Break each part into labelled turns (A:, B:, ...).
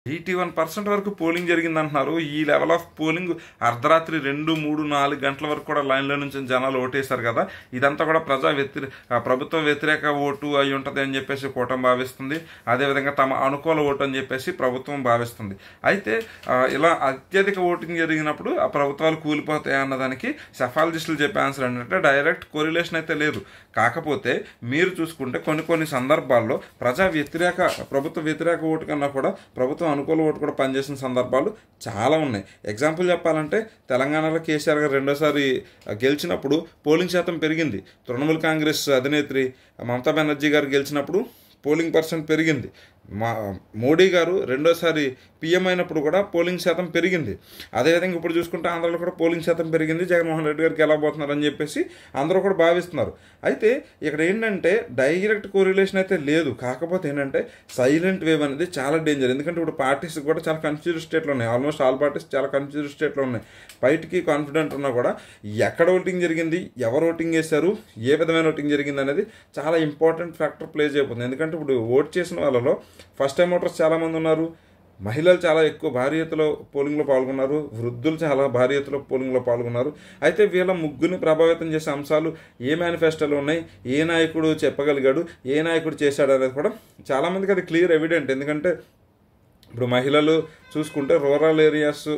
A: 81% వరకు పోలింగ్ జరిగిందంటున్నారు. ఈ level of polling అర్ధరాత్రి 2, 3, 4 గంటల వరకు కూడా లైన్లో నుంచి జనాలు ఓటేశారు కదా. ఇదంతా కూడా ప్రభుత్వ వ్యతిరేక ఓటు అయి ఉంటుంది అని చెప్పేసి కూటమి భావిస్తుంది. అదేవిధంగా తమ అనుకూల ఓటు అని చెప్పేసి ప్రభుత్వం భావిస్తుంది. అయితే ఇలా అత్యధిక ఓటింగ్ జరిగినప్పుడు ఆ ప్రభుత్వాలు కూలిపోతాయి అన్నదానికి సెఫాలజిస్టులు చెప్పే ఆన్సర్ ఏంటంటే డైరెక్ట్ కోరిలేషన్ అయితే లేదు. కాకపోతే మీరు చూసుకుంటే కొన్ని సందర్భాల్లో ప్రభుత్వ వ్యతిరేక ఓటు కన్నా కూడా ప్రభుత్వం అనుకూల ఓటు కూడా పనిచేసిన సందర్భాలు చాలా ఉన్నాయి. ఎగ్జాంపుల్ చెప్పాలంటే తెలంగాణలో కేసీఆర్ గారు రెండోసారి గెలిచినప్పుడు పోలింగ్ శాతం పెరిగింది. తృణమూల్ కాంగ్రెస్ అధినేత్రి మమతా బెనర్జీ గారు గెలిచినప్పుడు పోలింగ్ పర్సెంట్ పెరిగింది. మోడీ గారు రెండోసారి పీఎం అయినప్పుడు కూడా పోలింగ్ శాతం పెరిగింది. అదేవిధంగా ఇప్పుడు చూసుకుంటే ఆంధ్రాలో కూడా పోలింగ్ శాతం పెరిగింది. జగన్మోహన్ రెడ్డి గారికి ఎలా పోతున్నారని చెప్పేసి అందరూ కూడా భావిస్తున్నారు. అయితే ఇక్కడ ఏంటంటే డైరెక్ట్ కోరిలేషన్ అయితే లేదు. కాకపోతే ఏంటంటే సైలెంట్ వేవ్ అనేది చాలా డేంజర్. ఎందుకంటే ఇప్పుడు పార్టీస్ కూడా చాలా కన్ఫ్యూజ్డ్ స్టేట్లో ఉన్నాయి. ఆల్మోస్ట్ ఆల్ పార్టీస్ చాలా కన్ఫ్యూజ్డ్ స్టేట్లో ఉన్నాయి. బయటికి కాన్ఫిడెంట్ ఉన్నా కూడా ఎక్కడ ఓటింగ్ జరిగింది, ఎవరు ఓటింగ్ చేశారు, ఏ విధమైన ఓటింగ్ జరిగింది అనేది చాలా ఇంపార్టెంట్ ఫ్యాక్టర్ ప్లే చేయబోతుంది. ఎందుకంటే ఇప్పుడు ఓట్ చేసిన వాళ్ళలో ఫస్ట్ టైం ఓటర్స్ చాలామంది ఉన్నారు. మహిళలు చాలా ఎక్కువ భారీ ఎత్తులో పోలింగ్లో పాల్గొన్నారు. వృద్ధులు చాలా భారీ ఎత్తులో పోలింగ్లో పాల్గొన్నారు. అయితే వీళ్ళ ముగ్గురిని ప్రభావితం చేసే అంశాలు ఏ మేనిఫెస్టోలో ఉన్నాయి, ఏ నాయకుడు చెప్పగలిగాడు, ఏ నాయకుడు చేశాడు అనేది కూడా చాలామందికి అది క్లియర్ ఎవిడెంట్. ఎందుకంటే ఇప్పుడు మహిళలు చూసుకుంటే rural areas,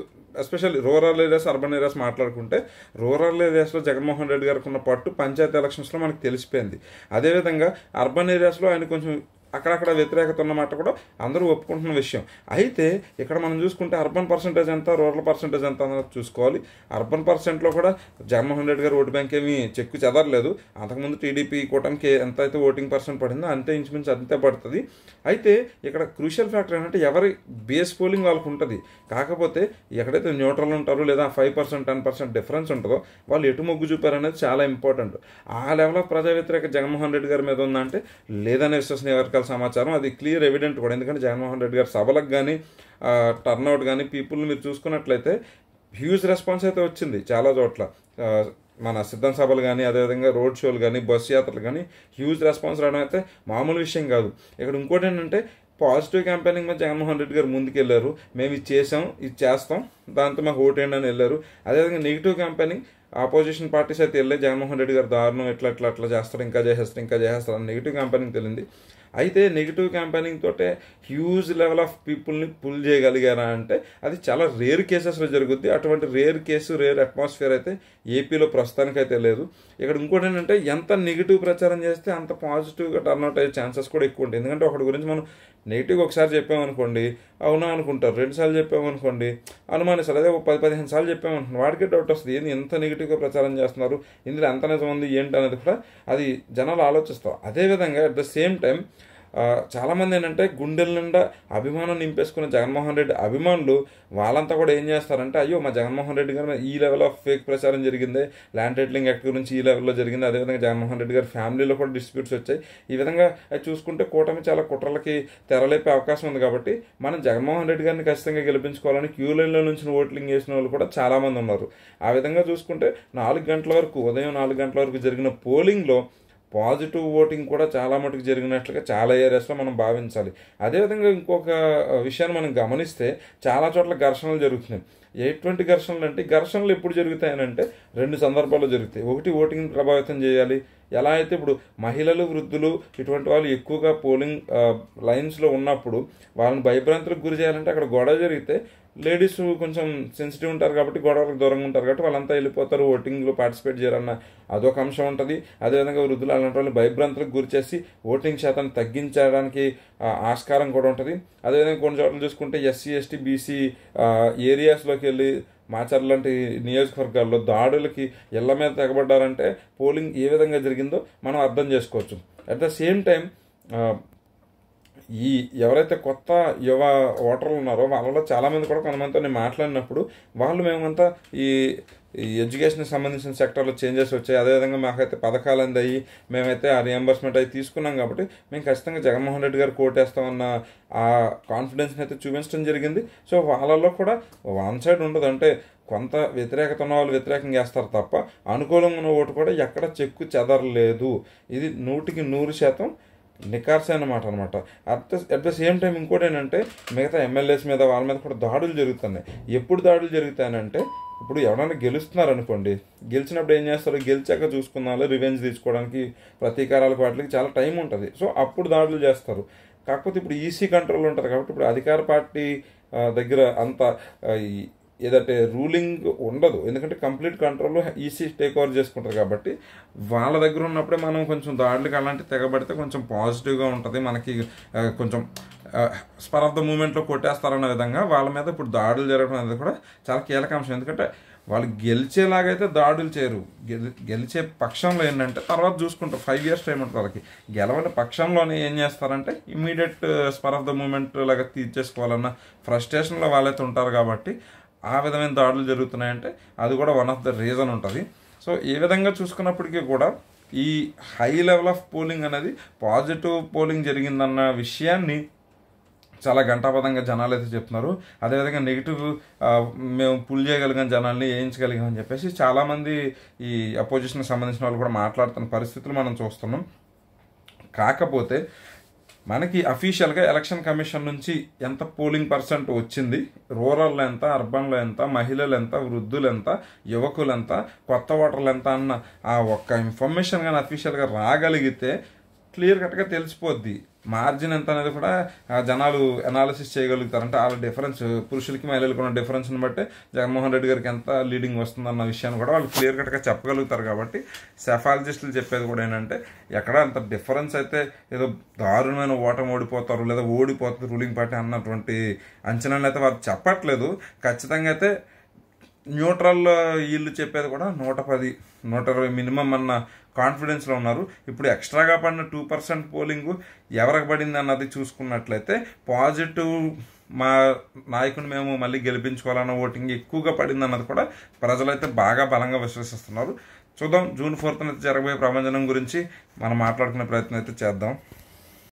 A: especially rural areas, urban areas మాట్లాడుకుంటే రూరల్ ఏరియాస్లో జగన్మోహన్ రెడ్డి గారికి ఉన్న పట్టు పంచాయతీ ఎలక్షన్స్లో మనకు తెలిసిపోయింది. అదేవిధంగా అర్బన్ ఏరియాస్లో ఆయన కొంచెం అక్కడక్కడ వ్యతిరేకత ఉన్నమాట కూడా అందరూ ఒప్పుకుంటున్న విషయం. అయితే ఇక్కడ మనం చూసుకుంటే అర్బన్ పర్సెంటేజ్ ఎంత, రూరల్ పర్సెంటేజ్ ఎంత అన్నది చూసుకోవాలి. అర్బన్ పర్సెంట్లో కూడా జగన్మోహన్ రెడ్డి గారు ఓటు బ్యాంక్ ఏమీ చెక్కు చెదరలేదు. అంతకుముందు టీడీపీ కూటమికి ఎంత అయితే ఓటింగ్ పర్సెంట్ పడిందో అంతే ఇంచుమించు అంతే పడుతుంది. అయితే ఇక్కడ క్రూషియల్ ఫ్యాక్టర్ ఏంటంటే ఎవరి బేస్ పోలింగ్ వాళ్ళకు ఉంటుంది. కాకపోతే ఎక్కడైతే న్యూట్రల్ ఉంటారో లేదా 5%, 10% డిఫరెన్స్ ఉంటుందో వాళ్ళు ఎటు మొగ్గు చూపారనేది చాలా ఇంపార్టెంట్. ఆ లెవెల్ ఆఫ్ ప్రజా వ్యతిరేక జగన్మోహన్ రెడ్డి గారి మీద ఉందంటే లేదనే విశ్వసనీయ వర్గాల సమాచారం, అది క్లియర్ ఎవిడెంట్ కూడా. ఎందుకంటే జగన్మోహన్ రెడ్డి గారి సభలకు కానీ టర్న్అవుట్ కానీ పీపుల్ని మీరు చూసుకున్నట్లయితే హ్యూజ్ రెస్పాన్స్ అయితే వచ్చింది చాలా చోట్ల. మన సిద్ధం సభలు కానీ, అదేవిధంగా రోడ్ షోలు కానీ, బస్సు యాత్రలు కానీ హ్యూజ్ రెస్పాన్స్ రావడం అయితే మామూలు విషయం కాదు. ఇక్కడ ఇంకోటి ఏంటంటే పాజిటివ్ క్యాంపెయినింగ్ మీద జగన్మోహన్ రెడ్డి గారు ముందుకెళ్ళారు. మేము ఇది చేసాం, ఇది చేస్తాం, దాంతో మాకు ఓటేయండి అని వెళ్ళారు. అదేవిధంగా నెగిటివ్ క్యాంపెయినింగ్ ఆపోజిషన్ పార్టీస్ అయితే వెళ్ళి జగన్మోహన్ రెడ్డి గారు దారుణం ఎట్లా చేస్తారు, ఇంకా చేస్తారు అని నెగిటివ్ క్యాంపెయినింగ్ తెలియంది. అయితే నెగిటివ్ క్యాంపెయినింగ్ తోటే హ్యూజ్ లెవెల్ ఆఫ్ పీపుల్ని పుల్ చేయగలిగారా అంటే అది చాలా రేర్ కేసెస్లో జరుగుద్ది. అటువంటి రేర్ అట్మాస్ఫియర్ అయితే ఏపీలో ప్రస్తుతానికైతే లేదు. ఇక్కడ ఇంకోటి ఏంటంటే ఎంత నెగిటివ్ ప్రచారం చేస్తే అంత పాజిటివ్గా టర్న్అవుట్ అయ్యే ఛాన్సెస్ కూడా ఎక్కువ ఉంటాయి. ఎందుకంటే ఒకటి గురించి మనం నెగిటివ్గా ఒకసారి చెప్పామనుకోండి అవునా అనుకుంటారు, 2 సార్లు చెప్పామనుకోండి అనుమానిస్తారు. అదే 10-15 సార్లు చెప్పామనుకోండి వాడికే డౌట్ వస్తుంది, ఏంది ఎంత నెగిటివ్గా ప్రచారం చేస్తున్నారు, ఇందులో ఎంత నిజం ఉంది ఏంటి అనేది కూడా అది జనాలు ఆలోచిస్తారు. అదేవిధంగా అట్ ద సేమ్ టైం చాలామంది ఏంటంటే గుండెల నిండా అభిమానం నింపేసుకున్న జగన్మోహన్ రెడ్డి అభిమానులు వాళ్ళంతా కూడా ఏం చేస్తారంటే అయ్యో మా జగన్మోహన్ రెడ్డి గారు ఈ లెవెల్ ఆఫ్ ఫేక్ ప్రచారం జరిగింది, ల్యాండ్ టైటిలింగ్ యాక్ట్ గురించి ఈ లెవెల్లో జరిగింది, అదేవిధంగా జగన్మోహన్ రెడ్డి గారి ఫ్యామిలీలో కూడా డిస్ప్యూట్స్ వచ్చాయి. ఈ విధంగా చూసుకుంటే కూటమి చాలా కుట్రలకి తెరలేపే అవకాశం ఉంది. కాబట్టి మనం జగన్మోహన్ రెడ్డి గారిని ఖచ్చితంగా గెలిపించుకోవాలని క్యూ లైన్లో నుంచి ఓటింగ్ చేసిన వాళ్ళు కూడా చాలామంది ఉన్నారు. ఆ విధంగా చూసుకుంటే 4 గంటల వరకు, ఉదయం 4 గంటల వరకు జరిగిన పోలింగ్లో పాజిటివ్ ఓటింగ్ కూడా చాలా మటుకు జరిగినట్లుగా చాలా ఏరియాస్లో మనం భావించాలి. అదేవిధంగా ఇంకొక విషయాన్ని మనం గమనిస్తే చాలా చోట్ల ఘర్షణలు జరుగుతున్నాయి. ఎటువంటి ఘర్షణలు అంటే ఘర్షణలు ఎప్పుడు జరుగుతాయనంటే 2 సందర్భాల్లో జరుగుతాయి. ఒకటి ఓటింగ్ ప్రభావితం చేయాలి. ఎలా అయితే ఇప్పుడు మహిళలు, వృద్ధులు ఇటువంటి వాళ్ళు ఎక్కువగా పోలింగ్ లైన్స్లో ఉన్నప్పుడు వాళ్ళని భయభ్రాంతులకు గురి చేయాలంటే అక్కడ గొడవ జరిగితే లేడీస్ కొంచెం సెన్సిటివ్ ఉంటారు కాబట్టి గొడవలకు దూరంగా ఉంటారు కాబట్టి వాళ్ళంతా వెళ్ళిపోతారు, ఓటింగ్లో పార్టిసిపేట్ చేయాలన్న అదొక అంశం ఉంటుంది. అదేవిధంగా వృద్ధులు అలాంటి వాళ్ళు భయభ్రాంతులకు గురి చేసి ఓటింగ్ శాతాన్ని తగ్గించడానికి ఆస్కారం కూడా ఉంటుంది. అదేవిధంగా కొన్ని చోట్ల చూసుకుంటే SC, ST, BC ఏరియాస్లోకి వెళ్ళి మాచర్ల లాంటి నియోజకవర్గాల్లో దాడులకి ఇళ్ల మీద తెగబడ్డారంటే పోలింగ్ ఏ విధంగా జరిగిందో మనం అర్థం చేసుకోవచ్చు. అట్ ద సేమ్ టైం ఈ ఎవరైతే కొత్త యువ ఓటర్లు ఉన్నారో వాళ్ళలో చాలామంది కూడా కొంతమందితో నేను మాట్లాడినప్పుడు వాళ్ళు మేమంతా ఈ ఎడ్యుకేషన్కి సంబంధించిన సెక్టర్లో చేంజెస్ వచ్చాయి, అదేవిధంగా మాకైతే పథకాలు అందాయి, మేమైతే ఆ రియంబర్స్మెంట్ అయితే తీసుకున్నాం కాబట్టి మేము ఖచ్చితంగా జగన్మోహన్ రెడ్డి గారు కోటేస్తామన్న ఆ కాన్ఫిడెన్స్ని అయితే చూపించడం జరిగింది. సో వాళ్ళలో కూడా వన్ సైడ్ ఉండదు, అంటే కొంత వ్యతిరేకత ఉన్న వాళ్ళు వ్యతిరేకంగా చేస్తారు తప్ప అనుకూలంగా ఉన్న ఓటు కూడా ఎక్కడ చెక్కు చెదరలేదు. ఇది 100% నికార్సైన మాట అనమాట. అట్ ద సేమ్ టైం ఇంకోటి ఏంటంటే మిగతా ఎమ్మెల్యేస్ మీద వాళ్ళ మీద కూడా దాడులు జరుగుతున్నాయి. ఎప్పుడు దాడులు జరుగుతాయనంటే ఇప్పుడు ఎవరైనా గెలుస్తున్నారు అనుకోండి, గెలిచినప్పుడు ఏం చేస్తారు, గెలిచాక చూసుకున్నాళ్ళు రివెంజ్ తీసుకోవడానికి ప్రతీకారాలకు వాటికి చాలా టైం ఉంటుంది. సో అప్పుడు దాడులు చేస్తారు. కాకపోతే ఇప్పుడు ఈసీ కంట్రోల్ ఉంటుంది కాబట్టి ఇప్పుడు అధికార పార్టీ దగ్గర అంత ఏదంటే రూలింగ్ ఉండదు. ఎందుకంటే complete control EC take over చేసుకుంటారు కాబట్టి వాళ్ళ దగ్గర ఉన్నప్పుడే మనం కొంచెం దాడులకు అలాంటి తెగబడితే కొంచెం పాజిటివ్గా ఉంటుంది. మనకి కొంచెం స్పర్ ఆఫ్ ద మూమెంట్లో కొట్టేస్తారన్న విధంగా వాళ్ళ మీద ఇప్పుడు దాడులు జరగడం అనేది కూడా చాలా కీలక అంశం. ఎందుకంటే వాళ్ళు గెలిచేలాగైతే దాడులు చేయరు. గెలిచే పక్షంలో ఏంటంటే తర్వాత చూసుకుంటారు, 5 years టైం ఉంటుంది వాళ్ళకి. గెలవని పక్షంలోనే ఏం చేస్తారంటే immediate spur of the moment లాగా తీర్చేసుకోవాలన్న ఫ్రస్ట్రేషన్లో వాళ్ళైతే ఉంటారు కాబట్టి ఆ విధమైన దాడులు జరుగుతున్నాయంటే అది కూడా వన్ ఆఫ్ ద రీజన్ ఉంటుంది. సో ఏ విధంగా చూసుకున్నప్పటికీ కూడా ఈ హై లెవెల్ ఆఫ్ పోలింగ్ అనేది పాజిటివ్ పోలింగ్ జరిగిందన్న విషయాన్ని చాలా గంటాపదంగా జనాలు అయితే చెప్తున్నారు. అదేవిధంగా నెగిటివ్ మేము పుల్ చేయగలిగాం, జనాల్ని వేయించగలిగాం అని చెప్పేసి చాలామంది ఈ అపోజిషన్కి సంబంధించిన వాళ్ళు కూడా మాట్లాడుతున్న పరిస్థితులు మనం చూస్తున్నాం. కాకపోతే మనకి అఫీషియల్గా ఎలక్షన్ కమిషన్ నుంచి ఎంత పోలింగ్ పర్సెంట్ వచ్చింది, రూరల్లో ఎంత, అర్బన్లో ఎంత, మహిళలు ఎంత, వృద్ధులు ఎంత, యువకులు ఎంత, కొత్త ఓటర్లు ఎంత అన్న ఆ ఒక్క ఇన్ఫర్మేషన్ కానీ అఫీషియల్గా రాగలిగితే క్లియర్ కట్గా తెలిసిపోద్ది. మార్జిన్ ఎంత అనేది కూడా జనాలు అనాలిసిస్ చేయగలుగుతారు. అంటే వాళ్ళ డిఫరెన్స్, పురుషులకి మహిళలకు ఉన్న డిఫరెన్స్ని బట్టి జగన్మోహన్ రెడ్డి గారికి ఎంత లీడింగ్ వస్తుందన్న విషయాన్ని కూడా వాళ్ళు క్లియర్ కట్గా చెప్పగలుగుతారు. కాబట్టి సెఫాలజిస్టులు చెప్పేది కూడా ఏంటంటే ఎక్కడ అంత డిఫరెన్స్ అయితే ఏదో దారుణమైన ఓటమి ఓడిపోతారు లేదా ఓడిపోతుంది రూలింగ్ పార్టీ అన్నటువంటి అంచనాలు అయితే వాళ్ళు చెప్పట్లేదు. ఖచ్చితంగా అయితే న్యూట్రల్ వీళ్ళు చెప్పేది కూడా 110, 120 మినిమం అన్న కాన్ఫిడెన్స్లో ఉన్నారు. ఇప్పుడు ఎక్స్ట్రాగా పడిన 2% పోలింగ్ ఎవరికి పడింది అన్నది చూసుకున్నట్లయితే పాజిటివ్ మా నాయకుని మేము మళ్ళీ గెలిపించుకోవాలన్న ఓటింగ్ ఎక్కువగా పడింది అన్నది కూడా ప్రజలైతే బాగా బలంగా విశ్వసిస్తున్నారు. చూద్దాం, June 4th జరగబోయే ప్రభంజనం గురించి మనం మాట్లాడుకునే ప్రయత్నం అయితే చేద్దాం.